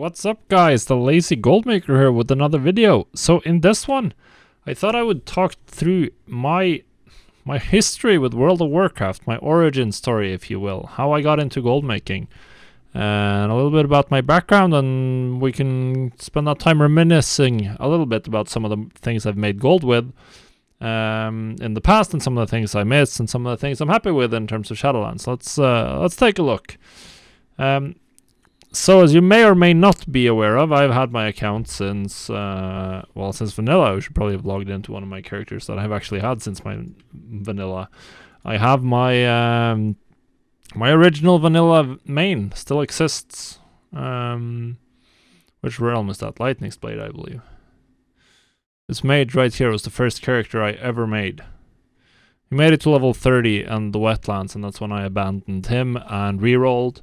What's up guys, the Lazy Goldmaker here with another video. So in this one, I thought I would talk through my history with World of Warcraft, my origin story if you will, how I got into gold making, and a little bit about my background, and we can spend that time reminiscing a little bit about some of the things I've made gold with in the past, and some of the things I missed, and some of the things I'm happy with in terms of Shadowlands. Let's take a look. So as you may or may not be aware of, I've had my account since, since vanilla. I should probably have logged into one of my characters that I've actually had since my vanilla. I have my my original vanilla main still exists. Which realm is that? Lightning Blade, I believe. This mage right here was the first character I ever made. He made it to level 30 and the wetlands, and that's when I abandoned him and re-rolled.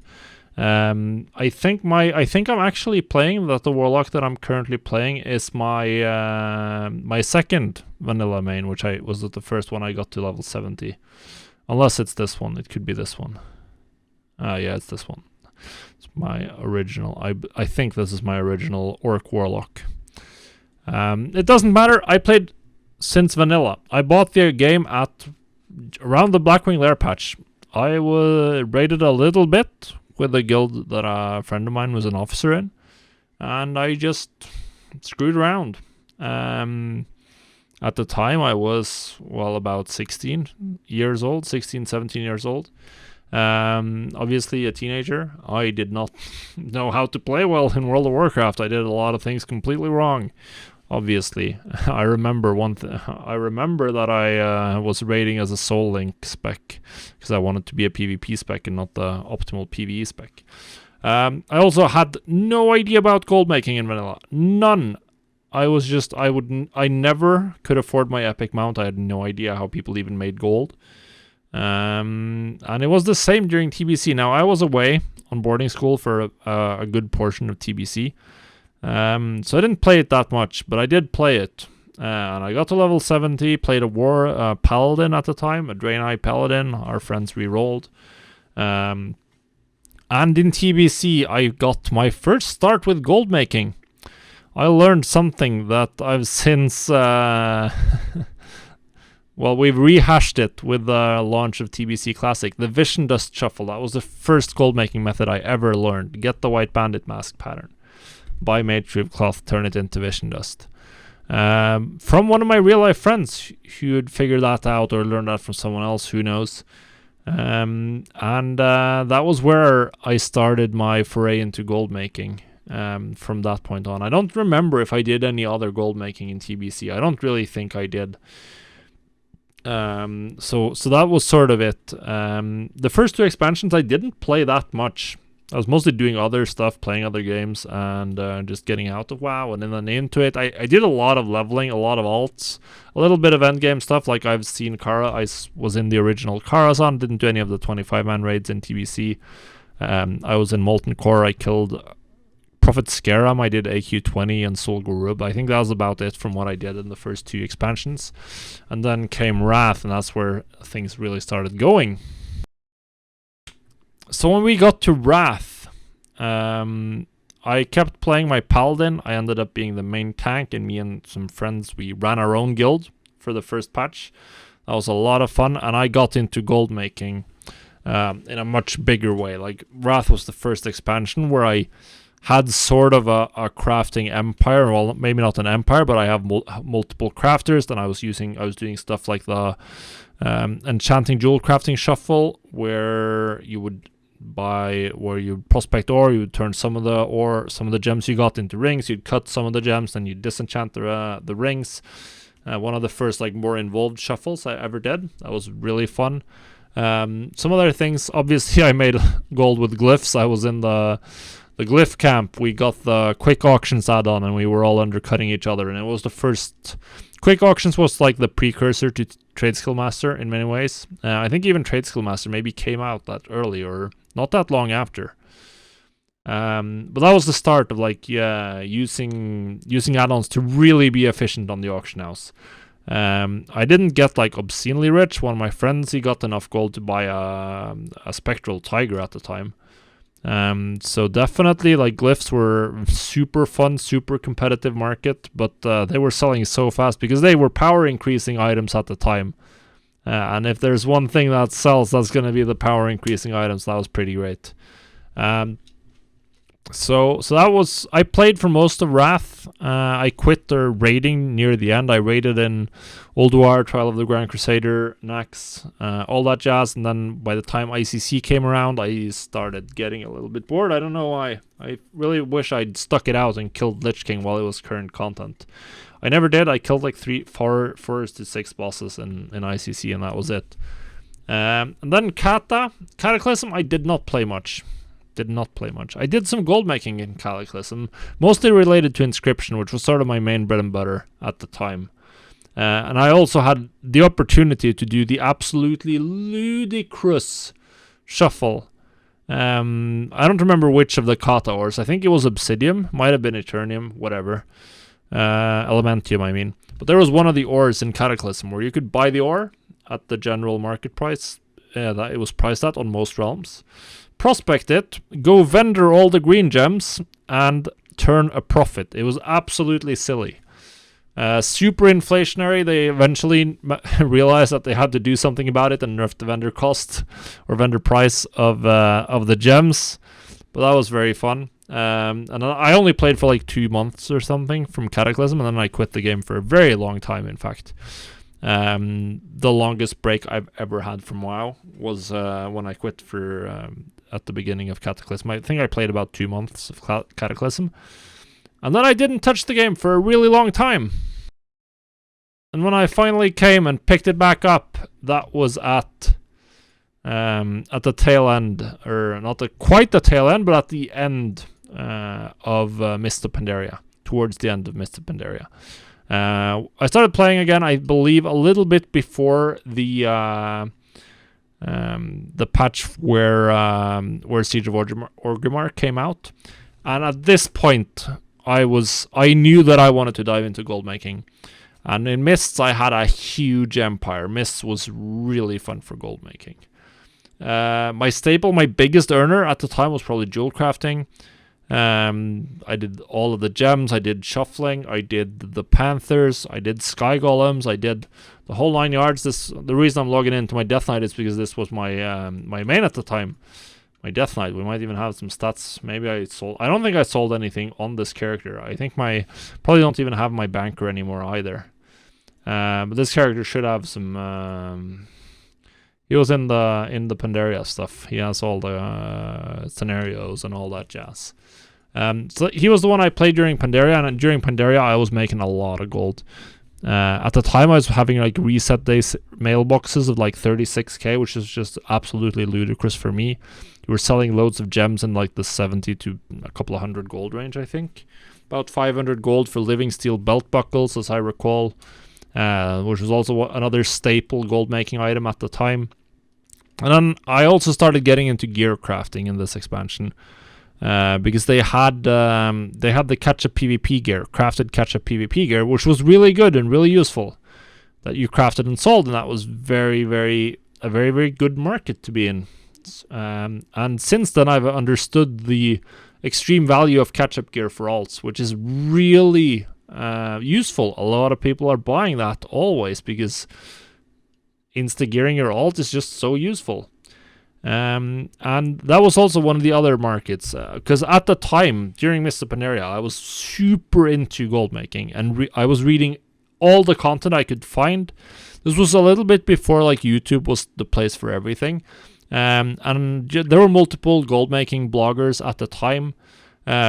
I think I'm actually playing that the warlock that I'm currently playing is my my second vanilla main, which was the first one I got to level 70. Unless it's this one, it could be this one. Yeah, it's this one. It's my original. I think this is my original orc warlock. It doesn't matter. I played since vanilla. I bought the game at around the Blackwing Lair patch. I was raided a little bit with a guild that a friend of mine was an officer in, and I just screwed around. At the time I was, about 16 years old, 16, 17 years old. Obviously a teenager. I did not know how to play well in World of Warcraft. I did a lot of things completely wrong. Obviously, I remember I remember that I was raiding as a Soul Link spec because I wanted to be a PvP spec and not the optimal PvE spec. I also had no idea about gold making in vanilla. None. I never could afford my epic mount. I had no idea how people even made gold. And it was the same during TBC. Now I was away on boarding school for a good portion of TBC. So I didn't play it that much, but I did play it, and I got to level 70, played a paladin at the time, a Draenei paladin. Our friends re-rolled, and in TBC I got my first start with gold making. I learned something that I've since we've rehashed it with the launch of TBC Classic, the Vision Dust Shuffle. That was the first gold making method I ever learned. Get the White Bandit mask pattern. Buy Magetrib Cloth, turn it into Vision Dust. From one of my real life friends who had figured that out or learned that from someone else, who knows. And that was where I started my foray into gold making from that point on. I don't remember if I did any other gold making in TBC. I don't really think I did. So that was sort of it. The first two expansions I didn't play that much. I was mostly doing other stuff, playing other games, and just getting out of WoW and then into it. I did a lot of leveling, a lot of alts, a little bit of endgame stuff, like I've seen Kara. I was in the original Karazhan, didn't do any of the 25-man raids in TBC. I was in Molten Core. I killed Prophet Scaram. I did AQ20 and Sol Gurub. I think that was about it from what I did in the first two expansions. And then came Wrath, and that's where things really started going. So when we got to Wrath, I kept playing my Paladin. I ended up being the main tank, and me and some friends, we ran our own guild for the first patch. That was a lot of fun, and I got into gold making in a much bigger way. Like, Wrath was the first expansion where I had sort of a crafting empire. Well, maybe not an empire, but I have multiple crafters. And I was doing stuff like the enchanting jewel crafting shuffle, where you would prospect ore, you would turn some of the gems you got into rings, you'd cut some of the gems, then you'd disenchant the rings. One of the first more involved shuffles I ever did. That was really fun. Some other things, obviously I made gold with glyphs. I was in the glyph camp. We got the quick auctions add-on, and we were all undercutting each other, and it was the first. Quick auctions was like the precursor to Trade Skill Master in many ways. I think even Trade Skill Master maybe came out that early or not that long after. But that was the start of using add-ons to really be efficient on the auction house. I didn't get obscenely rich. One of my friends, he got enough gold to buy a spectral tiger at the time. So definitely, like, glyphs were super fun, super competitive market, but they were selling so fast because they were power increasing items at the time. And if there's one thing that sells, that's going to be the power increasing items. That was pretty great. So that was, I played for most of Wrath. I quit the raiding near the end. I raided in Ulduar, Trial of the Grand Crusader, Nax, all that jazz. And then by the time ICC came around, I started getting a little bit bored. I don't know why. I really wish I'd stuck it out and killed Lich King while it was current content. I never did. I killed like 4 to 6 bosses in ICC, and that was it. And then Cataclysm, I did not play much. I did some gold making in Cataclysm, mostly related to Inscription, which was sort of my main bread and butter at the time. And I also had the opportunity to do the absolutely ludicrous shuffle. I don't remember which of the kata ores. I think it was Obsidium, might have been Eternium, whatever. Elementium, I mean. But there was one of the ores in Cataclysm where you could buy the ore at the general market price that it was priced at on most realms. Prospect it, go vendor all the green gems, and turn a profit. It was absolutely silly. Super inflationary. They eventually realized that they had to do something about it and nerf the vendor cost or vendor price of the gems. But that was very fun. And I only played for like 2 months or something from Cataclysm, and then I quit the game for a very long time, in fact. The longest break I've ever had from WoW was when I quit for at the beginning of Cataclysm. I think I played about 2 months of Cataclysm, and then I didn't touch the game for a really long time. And when I finally came and picked it back up, that was at the tail end, or not quite the tail end, but at the end of Mist of Pandaria, towards the end of Mist of Pandaria. I started playing again, I believe, a little bit before the patch where Siege of Orgrimmar came out, and at this point, I knew that I wanted to dive into gold making, and in Mists I had a huge empire. Mists was really fun for gold making. My staple, my biggest earner at the time was probably jewel crafting. I did all of the gems, I did shuffling, I did the panthers, I did sky golems, I did the whole 9 yards. The reason I'm logging into my Death Knight is because this was my my main at the time. My Death Knight. We might even have some stats. Maybe I don't think I sold anything on this character. I think probably don't even have my banker anymore either. But this character should have some. He was in the Pandaria stuff. He has all the scenarios and all that jazz. So he was the one I played during Pandaria, and during Pandaria I was making a lot of gold. At the time I was having like reset days mailboxes of like 36k, which is just absolutely ludicrous for me. You were selling loads of gems in like the 70 to a couple of hundred gold range, I think. About 500 gold for living steel belt buckles, as I recall, which was also another staple gold making item at the time. And then I also started getting into gear crafting in this expansion, because they had the catch-up PvP gear, crafted catch-up PvP gear, which was really good and really useful, that you crafted and sold, and that was a very, very good market to be in. And since then, I've understood the extreme value of catch-up gear for alts, which is really useful. A lot of people are buying that always because insta-gearing your alt is just so useful. And that was also one of the other markets, because at the time, during Mist of Pandaria, I was super into gold making, and I was reading all the content I could find. This was a little bit before like YouTube was the place for everything. And there were multiple gold making bloggers at the time,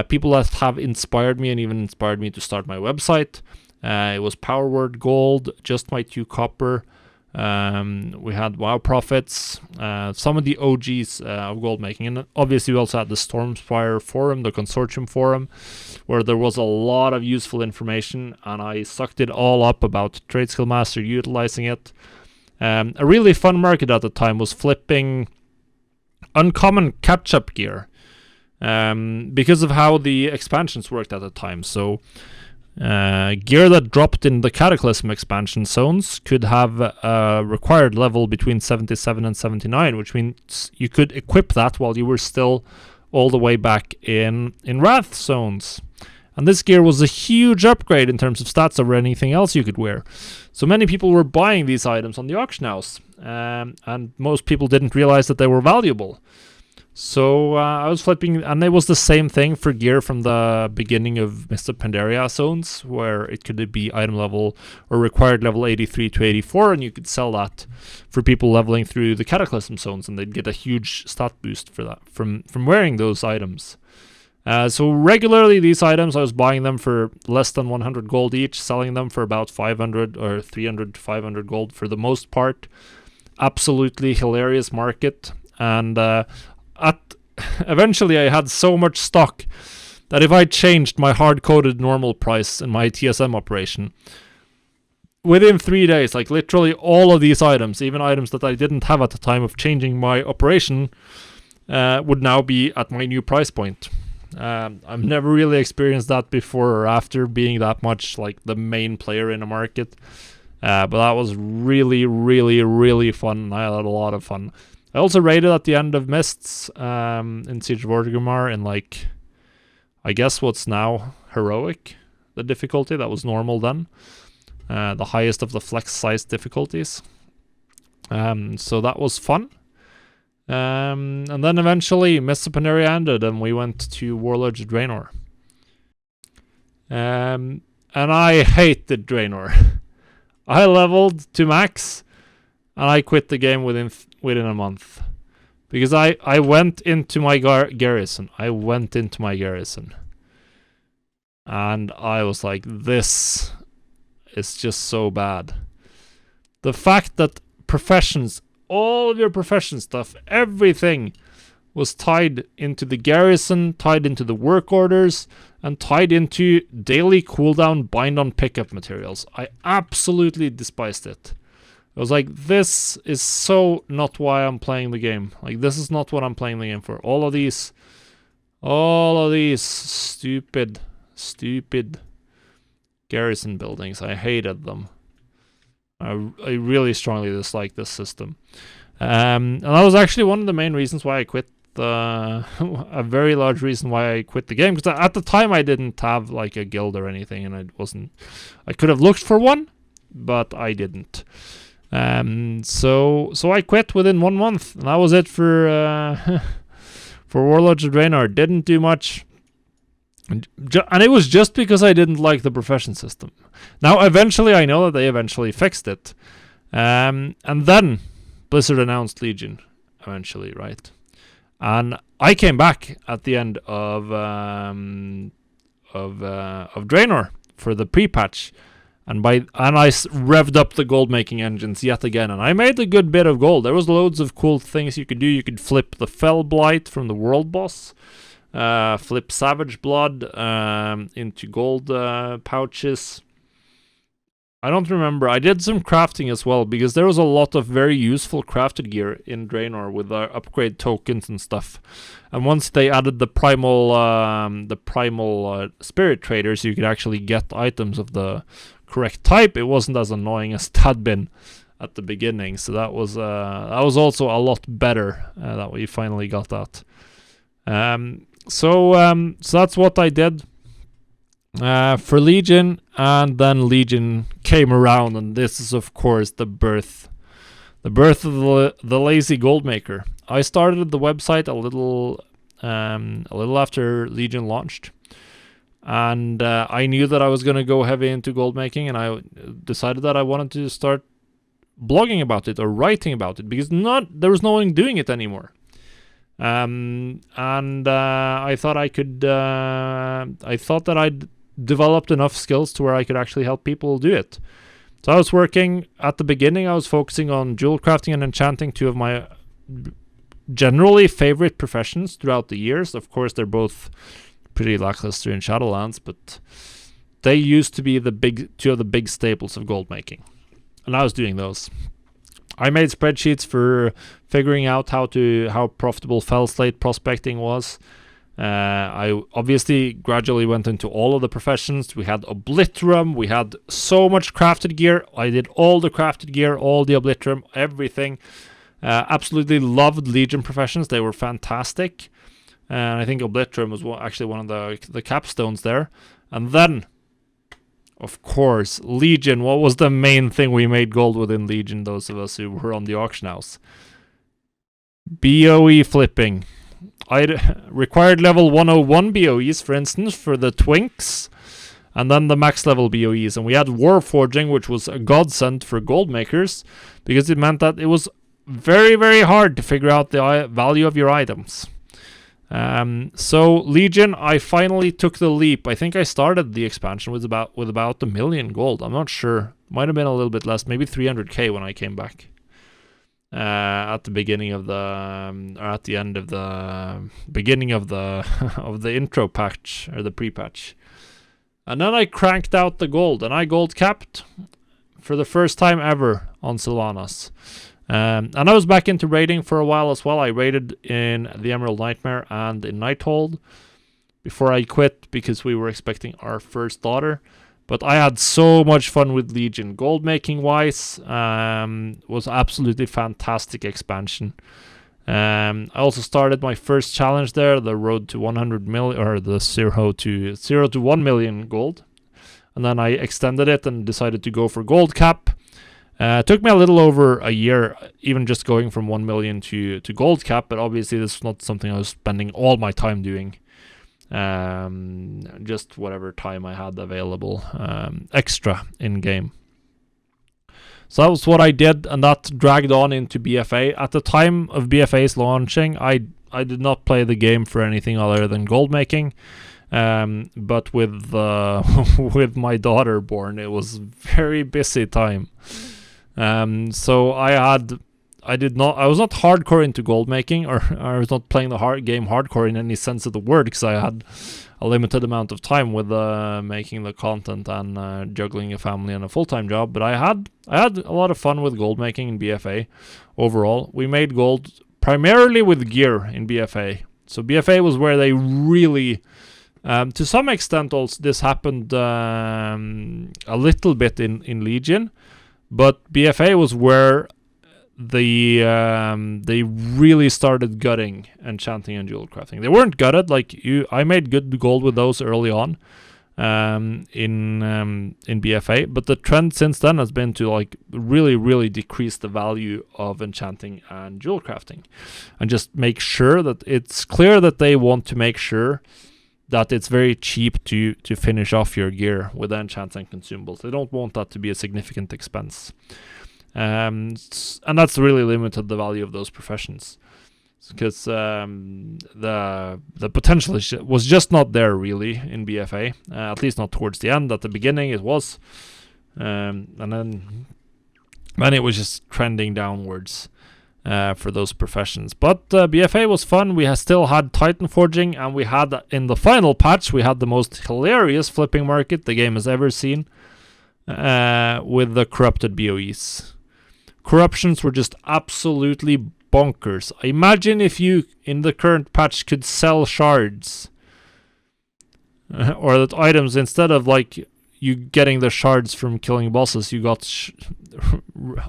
people that have inspired me and even inspired me to start my website. It was Power Word Gold, Just My 2 Copper. We had WoW Prophets, some of the OGs of gold making, and obviously we also had the Stormspire forum, the consortium forum, where there was a lot of useful information, and I sucked it all up about Trade Skill Master, utilizing it. A really fun market at the time was flipping uncommon catch-up gear, because of how the expansions worked at the time. So gear that dropped in the Cataclysm expansion zones could have a required level between 77 and 79, which means you could equip that while you were still all the way back in Wrath zones. And this gear was a huge upgrade in terms of stats over anything else you could wear. So many people were buying these items on the auction house, and most people didn't realize that they were valuable. So I was flipping, and it was the same thing for gear from the beginning of Mist of Pandaria zones, where it could be item level or required level 83 to 84, and you could sell that for people leveling through the Cataclysm zones, and they'd get a huge stat boost for that from wearing those items. So regularly these items, I was buying them for less than 100 gold each, selling them for about 500 or 300 to 500 gold for the most part. Absolutely hilarious market. And eventually I had so much stock that if I changed my hard-coded normal price in my TSM operation, within 3 days, like literally all of these items, even items that I didn't have at the time of changing my operation, would now be at my new price point. I've never really experienced that before or after being that much like the main player in a market. But that was really, really, really fun. I had a lot of fun. I also raided at the end of Mists in Siege of Orgrimmar in like, I guess what's now heroic, the difficulty. That was normal then. The highest of the flex size difficulties. So that was fun. And then eventually Mists of Pandaria ended and we went to Warlords of Draenor. And I hated Draenor. I leveled to max and I quit the game within a month. Because I went into my garrison. And I was like, this is just so bad. The fact that professions, all of your profession stuff, everything was tied into the garrison, tied into the work orders, and tied into daily cooldown bind-on pickup materials. I absolutely despised it. I was like, this is so not why I'm playing the game. Like, this is not what I'm playing the game for. All of these stupid garrison buildings. I hated them. I really strongly dislike this system. And that was actually one of the main reasons why I quit a very large reason why I quit the game, because at the time I didn't have like a guild or anything, and I could have looked for one, but I didn't. So I quit within 1 month, and that was it for Warlords of Draenor. Didn't do much. And it was just because I didn't like the profession system. Now, eventually, I know that they eventually fixed it. And then Blizzard announced Legion, eventually, right? And I came back at the end of Draenor for the pre-patch. And I revved up the gold making engines yet again, and I made a good bit of gold. There was loads of cool things you could do. You could flip the Fell Blight from the world boss. Flip Savage Blood into gold pouches. I don't remember. I did some crafting as well, because there was a lot of very useful crafted gear in Draenor with upgrade tokens and stuff. And once they added the primal spirit traders, you could actually get items of the correct type. It wasn't as annoying as it had been at the beginning. So that was also a lot better that we finally got that. So that's what I did for Legion, and then Legion came around, and this is of course the birth of the lazy goldmaker. I started the website a little after Legion launched, and I knew that I was going to go heavy into gold making, and I decided that I wanted to start blogging about it or writing about it, because there was no one doing it anymore. And I thought I thought that I'd developed enough skills to where I could actually help people do it. So I was working, at the beginning I was focusing on jewel crafting and enchanting, two of my generally favorite professions throughout the years. Of course, they're both pretty lackluster in Shadowlands, but they used to be two of the big staples of gold making. And I was doing those. I made spreadsheets for figuring out how profitable Fell Slate prospecting was. I obviously gradually went into all of the professions. We had Obliterum. We had so much crafted gear. I did all the crafted gear, all the Obliterum, everything. Absolutely loved Legion professions. They were fantastic. and I think Obliterum was actually one of the capstones there. And then, of course, Legion. What was the main thing we made gold within Legion, those of us who were on the auction house? BOE flipping. I required level 101 BOEs, for instance, for the Twinks, and then the max level BOEs. And we had Warforging, which was a godsend for gold makers, because it meant that it was very, very hard to figure out the value of your items. So Legion, I finally took the leap. I think I started the expansion with about $1 million gold. I'm not sure. Might have been a little bit less, maybe 300k when I came back. At the beginning of the, or at the end of the beginning of the of the intro patch or the pre-patch, and then I cranked out the gold, and I gold capped for the first time ever on Sylvanas. And I was back into raiding for a while as well. I raided in the Emerald Nightmare and in Nighthold before I quit because we were expecting our first daughter. But I had so much fun with Legion. Gold making wise, was absolutely fantastic expansion. I also started my first challenge there, the road to 100 million, or the 0 to 1 million gold. And then I extended it and decided to go for gold cap. It took me a little over a year, even just going from 1 million to gold cap, but obviously this is not something I was spending all my time doing. Just whatever time I had available extra in game. So that was what I did, and that dragged on into BFA. At the time of BFA's launching, I did not play the game for anything other than gold making. But with with my daughter born, it was very busy time. So I was not hardcore into gold making, or I was not playing the game hardcore in any sense of the word, because I had a limited amount of time with making the content and juggling a family and a full-time job. But I had a lot of fun with gold making in BFA. Overall, we made gold primarily with gear in BFA. So BFA was where they really, to some extent, also this happened a little bit in Legion, but BFA was where they really started gutting enchanting and jewel crafting. They weren't gutted I made good gold with those early on in BFA, but the trend since then has been to really decrease the value of enchanting and jewel crafting, and just make sure that it's clear that they want to make sure that it's very cheap to finish off your gear with enchants and consumables. They don't want that to be a significant expense. And that's really limited the value of those professions, because the potential was just not there really in BFA, at least not towards the end. At the beginning it was, and then it was just trending downwards for those professions. But BFA was fun. We still had Titan Forging, and we had, in the final patch, we had the most hilarious flipping market the game has ever seen, with the corrupted BOEs. Corruptions were just absolutely bonkers. Imagine if you, in the current patch, could sell shards. Or that items, instead of you getting the shards from killing bosses, you got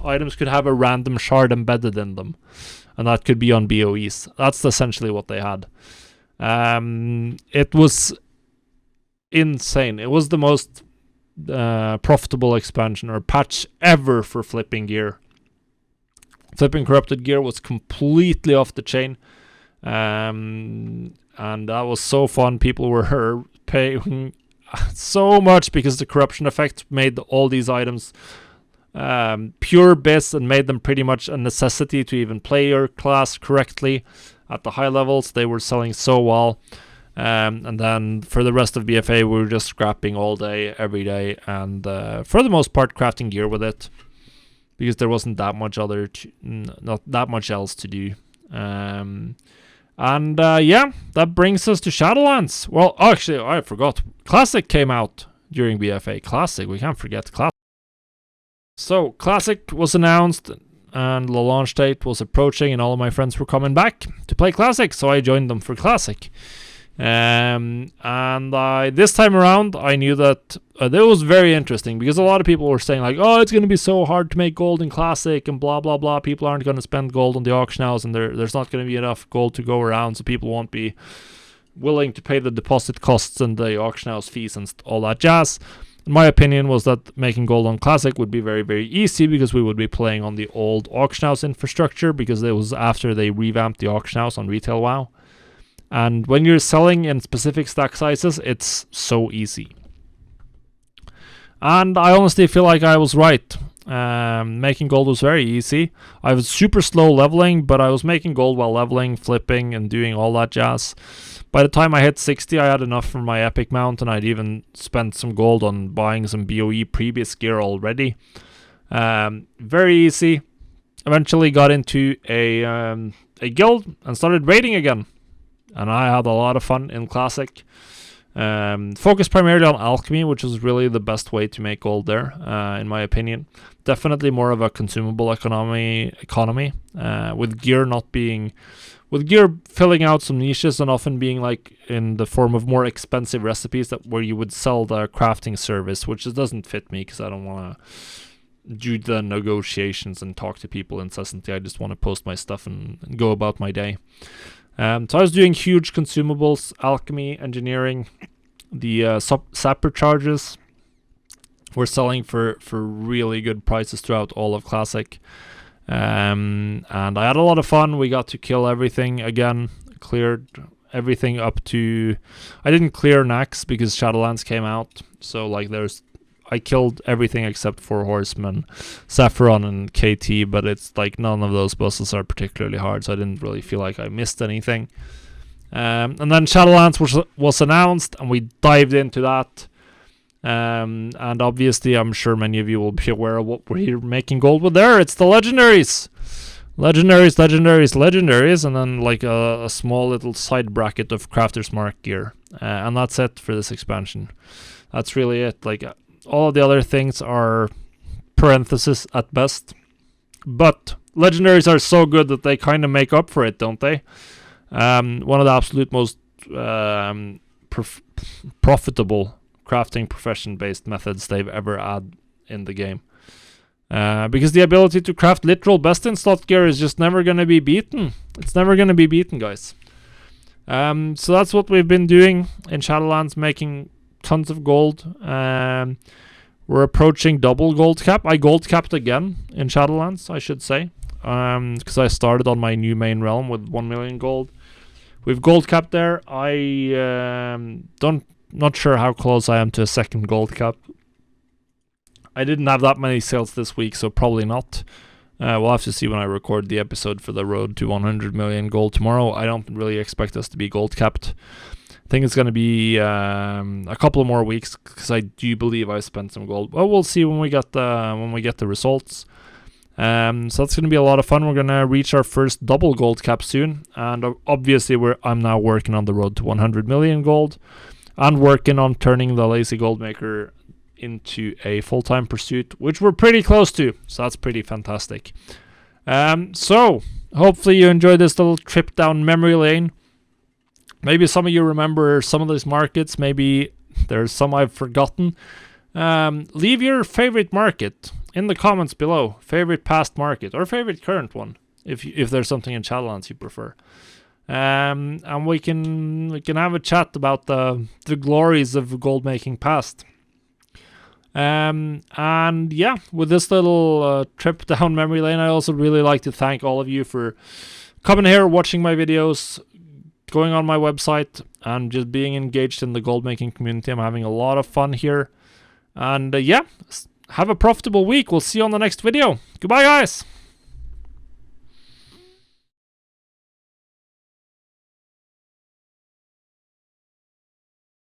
items could have a random shard embedded in them. And that could be on BOEs. That's essentially what they had. It was insane. It was the most profitable expansion or patch ever for flipping gear. Flipping corrupted gear was completely off the chain, and that was so fun. People were paying so much because the corruption effect made all these items pure bis and made them pretty much a necessity to even play your class correctly at the high levels. They were selling so well. And then for the rest of BFA, we were just scrapping all day, every day, and for the most part crafting gear with it, because there wasn't that much not that much else to do. Yeah, that brings us to Shadowlands. Well, actually, I forgot. Classic came out during BFA. Classic, we can't forget Classic. So, Classic was announced, and the launch date was approaching, and all of my friends were coming back to play Classic, so I joined them for Classic. And this time around, I knew that that was very interesting, because a lot of people were saying like, oh, it's going to be so hard to make gold in Classic and blah, blah, blah. People aren't going to spend gold on the auction house, and there's not going to be enough gold to go around, so people won't be willing to pay the deposit costs and the auction house fees and all that jazz. My opinion was that making gold on Classic would be very, very easy, because we would be playing on the old auction house infrastructure, because it was after they revamped the auction house on Retail WoW. And when you're selling in specific stack sizes, it's so easy. And I honestly feel like I was right. Making gold was very easy. I was super slow leveling, but I was making gold while leveling, flipping, and doing all that jazz. By the time I hit 60, I had enough for my epic mount, and I'd even spent some gold on buying some BOE previous gear already. Very easy. Eventually got into a guild and started raiding again. And I had a lot of fun in Classic. Focused primarily on alchemy, which is really the best way to make gold there, in my opinion. Definitely more of a consumable economy, with gear filling out some niches and often being like in the form of more expensive recipes where you would sell the crafting service, which just doesn't fit me, because I don't want to do the negotiations and talk to people incessantly. I just want to post my stuff and go about my day. So I was doing huge consumables, alchemy, engineering. The sapper charges were selling for really good prices throughout all of Classic. And I had a lot of fun. We got to kill everything again, cleared everything up to... I didn't clear Nax because Shadowlands came out. So like I killed everything except for Horsemen, Saffron, and KT, but it's like none of those bosses are particularly hard, so I didn't really feel like I missed anything. And then Shadowlands was announced, and we dived into that. And obviously, I'm sure many of you will be aware of what we're making gold with there. It's the legendaries. Legendaries, and then like a small little side bracket of Crafter's Mark gear. And that's it for this expansion. That's really it. Like... all of the other things are parentheses at best. But legendaries are so good that they kind of make up for it, don't they? One of the absolute most profitable crafting profession-based methods they've ever had in the game. Because the ability to craft literal best-in-slot gear is just never going to be beaten. It's never going to be beaten, guys. So that's what we've been doing in Shadowlands, making tons of gold. We're approaching double gold cap. I gold capped again in Shadowlands, I should say, because I started on my new main realm with 1 million gold. We've gold capped there. Not sure how close I am to a second gold cap. I didn't have that many sales this week, so probably not. We'll have to see when I record the episode for the road to 100 million gold tomorrow. I don't really expect us to be gold capped. I think it's going to be a couple of more weeks, because I do believe I spent some gold. Well, we'll see when we get the results. So that's going to be a lot of fun. We're going to reach our first double gold cap soon, and obviously I'm now working on the road to 100 million gold, and working on turning the Lazy Goldmaker into a full-time pursuit, which we're pretty close to. So that's pretty fantastic. So hopefully you enjoyed this little trip down memory lane. Maybe some of you remember some of these markets. Maybe there's some I've forgotten. Leave your favorite market in the comments below. Favorite past market or favorite current one, if there's something in Shadowlands you prefer. And we can have a chat about the glories of gold making past. And yeah, with this little trip down memory lane, I also really like to thank all of you for coming here, watching my videos, going on my website, and just being engaged in the gold making community. I'm having a lot of fun here. And yeah, have a profitable week. We'll see you on the next video. Goodbye, guys.